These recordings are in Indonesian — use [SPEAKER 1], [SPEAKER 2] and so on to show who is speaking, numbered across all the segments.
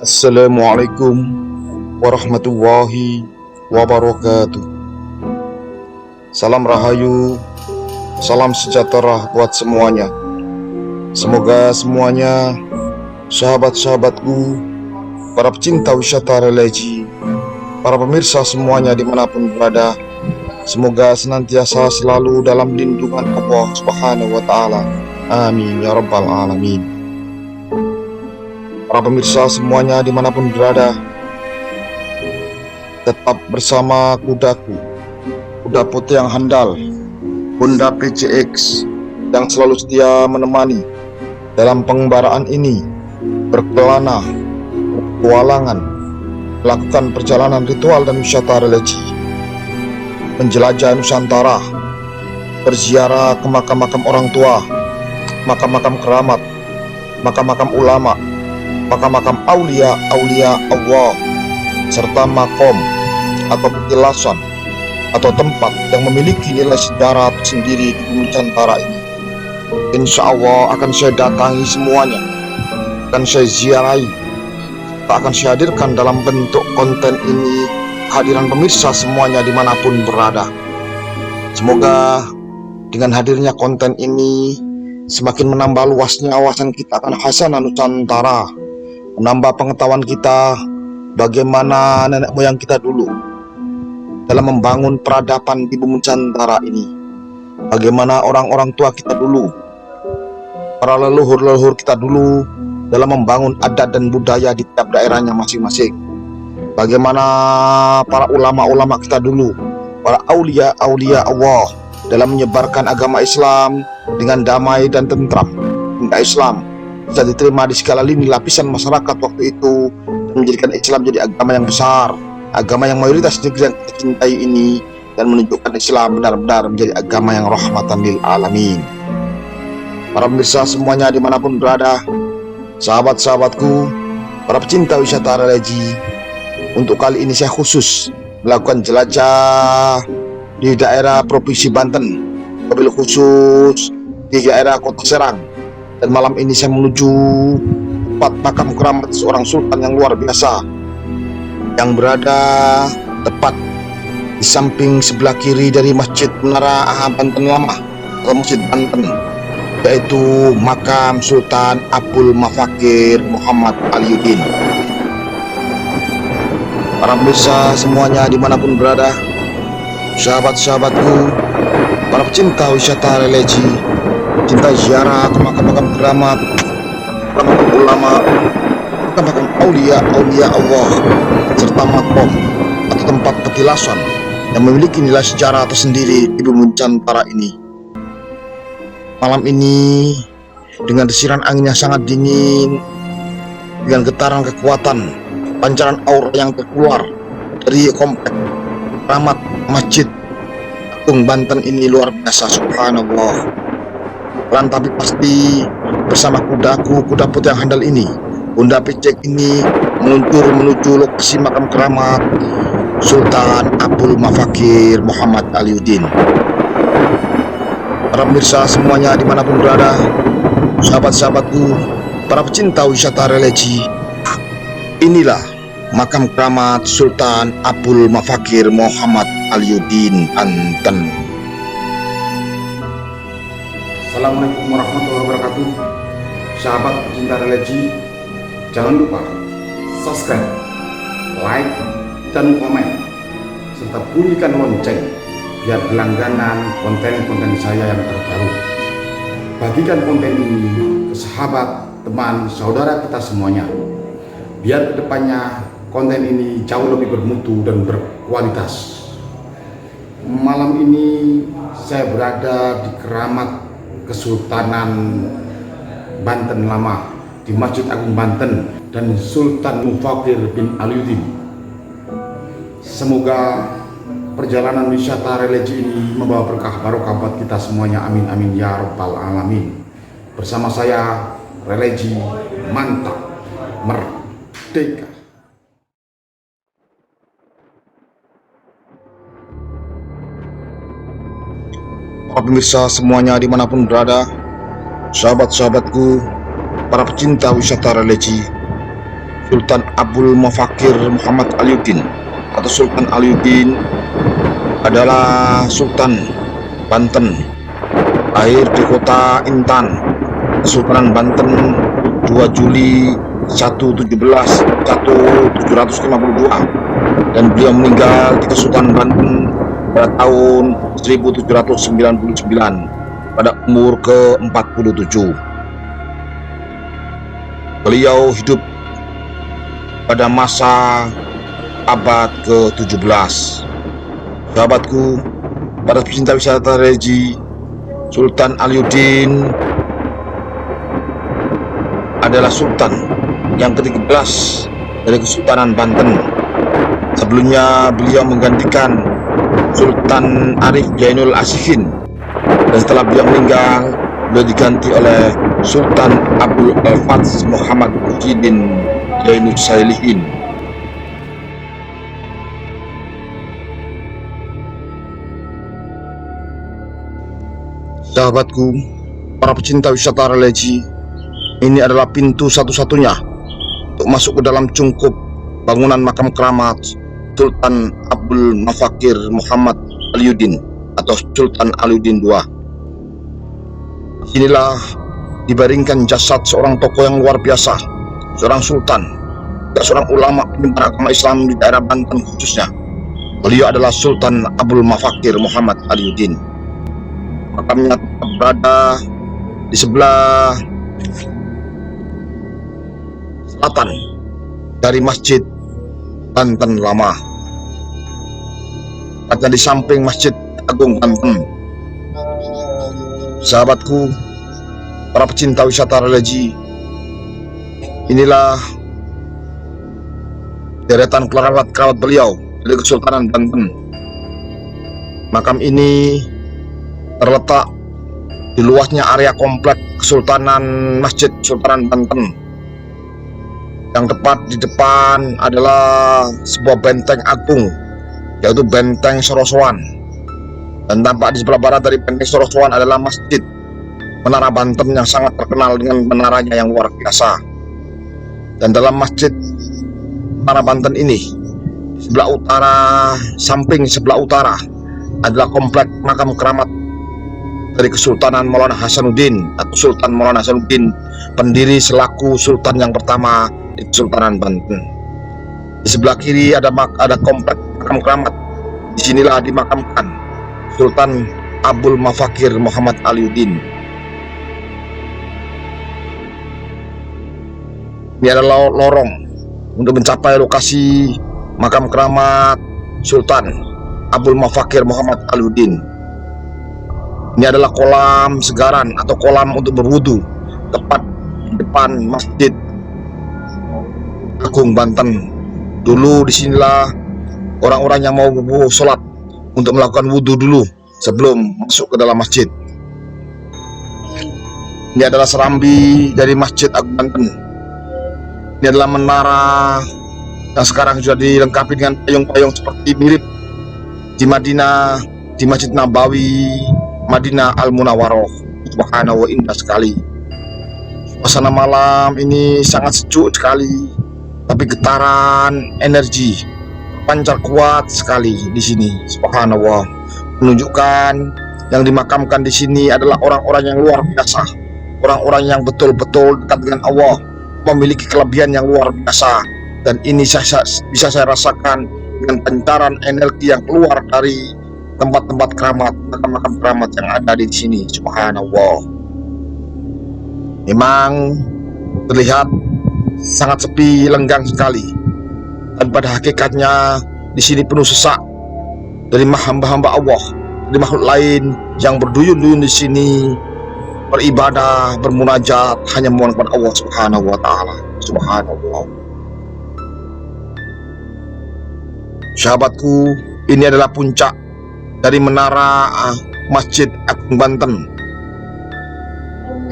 [SPEAKER 1] Assalamualaikum warahmatullahi wabarakatuh. Salam rahayu, salam sejahtera buat semuanya. Semoga semuanya, sahabat-sahabatku, para pecinta wisata religi, para pemirsa semuanya dimanapun berada, semoga senantiasa selalu dalam lindungan Allah Subhanahu wa Ta'ala. Amin ya Rabbal Alamin. Para pemirsa semuanya dimanapun berada, tetap bersama kudaku, kuda putih yang handal, Honda PCX, yang selalu setia menemani dalam pengembaraan ini, berkelana, berpetualangan, melakukan perjalanan ritual dan wisata religi, menjelajah Nusantara, berziarah ke makam-makam orang tua, makam-makam keramat, makam-makam ulama, makam-makam aulia Allah, serta makom atau petilasan atau tempat yang memiliki nilai sejarah tersendiri di bumi Nusantara ini. Insya Allah akan saya datangi semuanya, akan saya ziarahi, akan saya hadirkan dalam bentuk konten ini kehadiran pemirsa semuanya dimanapun berada. Semoga dengan hadirnya konten ini semakin menambah luasnya wawasan kita akan khasanah Nusantara, menambah pengetahuan kita bagaimana nenek moyang kita dulu dalam membangun peradaban di bumi Nusantara ini, bagaimana orang-orang tua kita dulu, para leluhur-leluhur kita dulu dalam membangun adat dan budaya di tiap daerahnya masing-masing, bagaimana para ulama-ulama kita dulu, para aulia Allah dalam menyebarkan agama Islam dengan damai dan tentram, hingga Islam bisa diterima di segala lini lapisan masyarakat waktu itu, dan menjadikan Islam jadi agama yang besar, agama yang mayoritas negeri yang kita cintai ini, dan menunjukkan Islam benar-benar menjadi agama yang rahmatan lil alamin. Para pemirsa semuanya dimanapun berada, sahabat-sahabatku, para pecinta wisata religi, untuk kali ini saya khusus melakukan jelajah di daerah Provinsi Banten, mobil khusus di daerah Kota Serang, dan malam ini saya menuju tempat makam keramat seorang sultan yang luar biasa yang berada tepat di samping sebelah kiri dari Masjid Menara Banten Lama atau Masjid Banten, yaitu makam Sultan Abdul Mafakir Muhammad Aliuddin. Para pemirsa semuanya dimanapun berada, sahabat-sahabatku, para pecinta wisata religi, cinta ziarah ke makam-makam keramat, makam ulama, makam aulia Allah, serta makom atau tempat petilasan yang memiliki nilai sejarah tersendiri di bumi Nusantara ini. Malam ini dengan desiran angin yang sangat dingin, dengan getaran kekuatan pancaran aura yang terkeluar dari komplek keramat Masjid Agung Banten ini luar biasa, subhanallah. Dan tapi pasti bersama kudaku, kuda putih yang handal ini, Honda PCX ini, meluncur menuju lokasi makam keramat Sultan Abdul Mafakir Muhammad Aliuddin. Para pemirsa semuanya dimanapun berada, sahabat-sahabatku, para pecinta wisata religi, inilah makam keramat Sultan Abdul Mafakir Muhammad Aliuddin Banten.
[SPEAKER 2] Assalamualaikum warahmatullahi wabarakatuh. Sahabat pecinta religi, jangan lupa subscribe, like, dan komen, serta bunyikan lonceng biar berlangganan konten-konten saya yang terbaru. Bagikan konten ini ke sahabat, teman, saudara kita semuanya, biar kedepannya konten ini jauh lebih bermutu dan berkualitas. Malam ini saya berada di keramat Kesultanan Banten Lama di Masjid Agung Banten dan Sultan Mufakir bin Aliuddin. Semoga perjalanan wisata religi ini membawa berkah barokah buat kita semuanya, amin amin ya rabbal alamin. Bersama saya, religi mantap merdeka.
[SPEAKER 1] Para pemirsa semuanya dimanapun berada, sahabat-sahabatku, para pecinta wisata religi, Sultan Abdul Mafakir Muhammad Aliuddin atau Sultan Aliuddin adalah Sultan Banten, lahir di kota Intan, Kesultanan Banten 2 Juli 1752, dan beliau meninggal di Kesultanan Banten pada tahun 1799 pada umur ke-47. Beliau hidup pada masa abad ke-17. Sahabatku, para pecinta wisata religi, Sultan Aliuddin adalah Sultan yang ke-13 dari Kesultanan Banten. Sebelumnya beliau menggantikan Sultan Arif Jainul Asihin, dan setelah beliau meninggal, beliau diganti oleh Sultan Abdul Al-Fats Muhammad Muhyiddin Jainus Salihin. Sahabatku, para pecinta wisata religi, ini adalah pintu satu-satunya untuk masuk ke dalam cungkup bangunan makam keramat Sultan Abdul Mafakir Muhammad Aliuddin atau Sultan Aliuddin II. Inilah dibaringkan jasad seorang tokoh yang luar biasa, seorang sultan, dan seorang ulama penyebar agama Islam di daerah Banten khususnya. Beliau adalah Sultan Abdul Mafakir Muhammad Aliuddin. Makamnya berada di sebelah selatan dari Masjid Banten Lama, tepatnya di samping Masjid Agung Banten. Sahabatku, para pecinta wisata religi, inilah deretan kerabat-kerabat beliau dari Kesultanan Banten. Makam ini terletak di luasnya area komplek Kesultanan Masjid Sultanan Banten. Yang tepat di depan adalah sebuah benteng agung, yaitu Benteng Sorosoan. Dan tampak di sebelah barat dari Benteng Sorosoan adalah Masjid Menara Banten yang sangat terkenal dengan menaranya yang luar biasa. Dan dalam Masjid Menara Banten ini, sebelah utara, samping sebelah utara adalah komplek makam keramat dari Kesultanan Maulana Hasanuddin atau Sultan Maulana Hasanuddin, pendiri selaku Sultan yang pertama di Kesultanan Banten. Di sebelah kiri ada komplek makam keramat. Disinilah dimakamkan Sultan Abdul Mafakir Muhammad Aliuddin. Ini adalah lorong untuk mencapai lokasi makam keramat Sultan Abdul Mafakir Muhammad Aliuddin. Ini adalah kolam segaran atau kolam untuk berwudu tepat di depan Masjid Agung Banten. Dulu disinilah orang-orang yang mau sholat untuk melakukan wudhu dulu sebelum masuk ke dalam masjid. Ini adalah serambi dari Masjid Agung Banten. Ini adalah menara yang sekarang sudah dilengkapi dengan payung-payung seperti mirip di Madinah, di Masjid Nabawi, Madinah Al-Munawwaroh. Subhanallah, indah sekali. Suasana malam ini sangat sejuk sekali, tapi getaran energi pancar kuat sekali di sini. Subhanallah, menunjukkan yang dimakamkan di sini adalah orang-orang yang luar biasa, orang-orang yang betul-betul dekat dengan Allah, memiliki kelebihan yang luar biasa. Dan ini bisa saya rasakan dengan pancaran energi yang keluar dari tempat-tempat keramat, makam-makam keramat yang ada di sini. Subhanallah, memang terlihat sangat sepi, lenggang sekali. Dan pada hakikatnya di sini penuh sesak dari hamba-hamba Allah, dari makhluk lain yang berduyun-duyun di sini beribadah, bermunajat, hanya memohon kepada Allah Subhanahu wa taala. Subhanallah. Sahabatku, ini adalah puncak dari menara Masjid Agung Banten.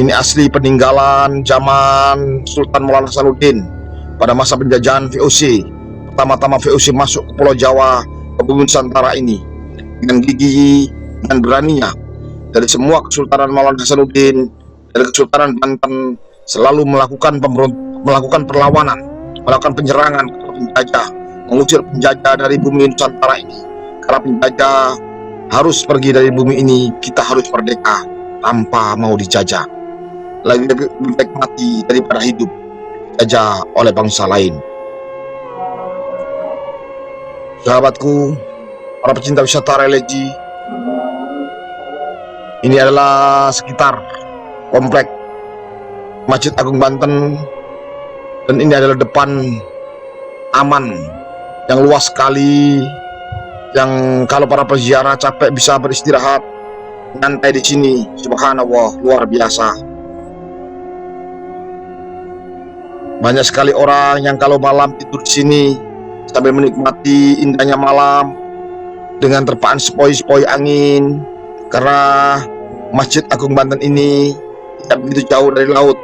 [SPEAKER 1] Ini asli peninggalan zaman Sultan Maulana Hasanuddin pada masa penjajahan VOC. Pertama-tama VOC masuk ke Pulau Jawa, ke bumi Nusantara ini, dengan gigih dan beraninya. Dari semua Kesultanan Maulana Hasanuddin, dari Kesultanan Banten selalu melakukan perlawanan melakukan penyerangan kepada penjajah, mengusir penjajah dari bumi Nusantara ini. Karena penjajah harus pergi dari bumi ini, kita harus merdeka tanpa mau dijajah. Lebih baik mati daripada hidup dijajah oleh bangsa lain. Sahabatku, para pecinta wisata religi, ini adalah sekitar komplek Masjid Agung Banten, dan ini adalah depan taman yang luas sekali, yang kalau para peziarah capek bisa beristirahat nyantai di sini. Subhanallah, luar biasa. Banyak sekali orang yang kalau malam tidur di sini sambil menikmati indahnya malam dengan terpaan sepoi-sepoi angin, karena Masjid Agung Banten ini tidak begitu jauh dari laut,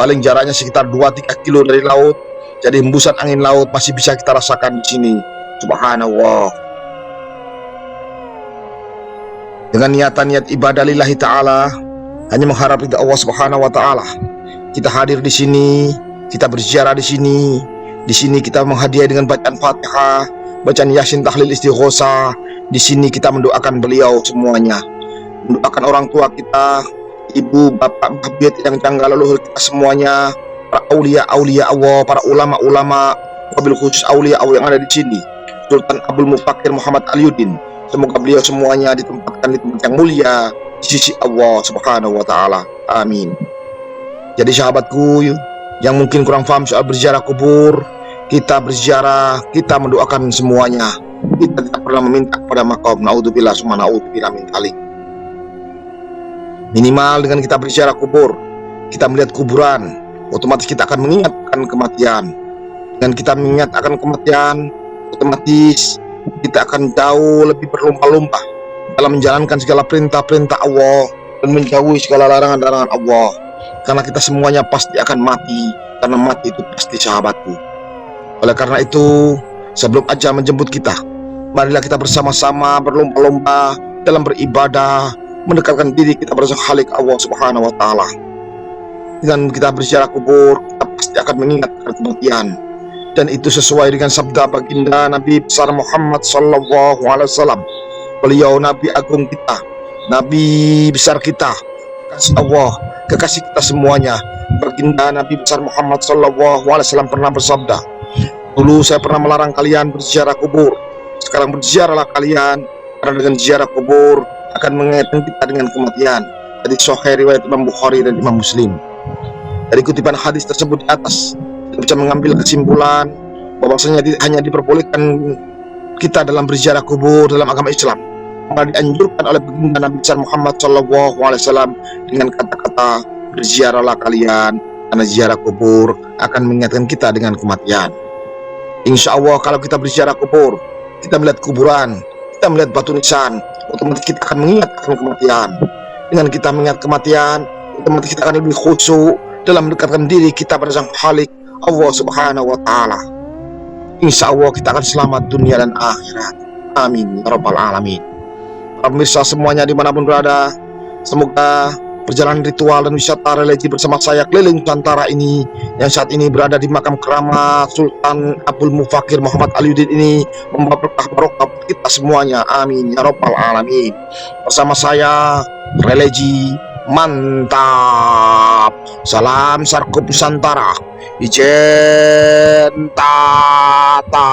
[SPEAKER 1] paling jaraknya sekitar 2-3 kilo dari laut. Jadi hembusan angin laut masih bisa kita rasakan di sini. Subhanallah. Dengan niat ibadah lillahi ta'ala, hanya mengharap ridha Allah Subhanahu wa ta'ala, kita hadir di sini, kita berziarah di sini. Di sini kita menghadiahi dengan bacaan Fatihah, bacaan Yasin, tahlil, istighosah. Di sini kita mendoakan beliau semuanya, mendoakan orang tua kita, ibu, bapak, babiat yang janggal leluhur kita semuanya, para aulia Allah, para ulama-ulama, wabil khusus aulia Allah yang ada di sini, Sultan Abdul Mufakir Muhammad Aliuddin. Semoga beliau semuanya ditempatkan di tempat yang mulia di sisi Allah Subhanahu wa ta'ala. Amin. Jadi sahabatku yang mungkin kurang paham soal berziarah kubur, kita berziarah, kita mendoakan semuanya. Kita tidak pernah meminta kepada maqam naudzubillah summa naudzubillah min dzalik. Minimal dengan kita berziarah kubur, kita melihat kuburan, otomatis kita akan mengingatkan kematian. Dengan kita mengingat akan kematian, otomatis kita akan jauh lebih berlomba-lomba dalam menjalankan segala perintah-perintah Allah dan menjauhi segala larangan-larangan Allah. Karena kita semuanya pasti akan mati, karena mati itu pasti, sahabatku. Oleh karena itu, sebelum ajal menjemput kita, marilah kita bersama-sama berlomba-lomba dalam beribadah, mendekatkan diri kita bersama Khalik Allah Subhanahu wa ta'ala. Dengan kita berziarah kubur, kita pasti akan mengingat kematian. Dan itu sesuai dengan sabda baginda Nabi besar Muhammad sallallahu alaihi wasallam. Beliau Nabi agung kita, Nabi besar kita, kekasih Allah, kekasih kita semuanya. Baginda Nabi besar Muhammad sallallahu alaihi wasallam pernah bersabda, "Dulu saya pernah melarang kalian berziarah kubur. Sekarang berziarahlah kalian, karena dengan ziarah kubur akan mengingatkan kita dengan kematian." Hadis sahih riwayat Imam Bukhari dan Imam Muslim. Dari kutipan hadis tersebut di atas, kita bisa mengambil kesimpulan bahwasanya hanya diperbolehkan kita dalam berziarah kubur dalam agama Islam, malah dianjurkan oleh baginda Nabi besar Muhammad sallallahu alaihi wasallam dengan kata-kata, "Berziarahlah kalian, karena ziarah kubur akan mengingatkan kita dengan kematian." Insya Allah kalau kita berziarah kubur, kita melihat kuburan, kita melihat batu nisan, otomatis kita akan mengingat akan kematian. Dengan kita mengingat kematian, otomatis kita akan lebih khusyuk dalam mendekatkan diri kita pada Sang Khalik Allah Subhanahu wa ta'ala. Insya Allah kita akan selamat dunia dan akhirat. Amin ya rabbal alamin. Para pemirsa semuanya dimanapun berada, semoga perjalanan ritual dan wisata religi bersama saya keliling Nusantara ini, yang saat ini berada di makam keramat Sultan Abdul Mufakir Muhammad Aliuddin ini, membawa berkah barokah kita semuanya. Amin ya rabbal alamin. Bersama saya religi mantap. Salam Sarkup Nusantara. Ijen tata.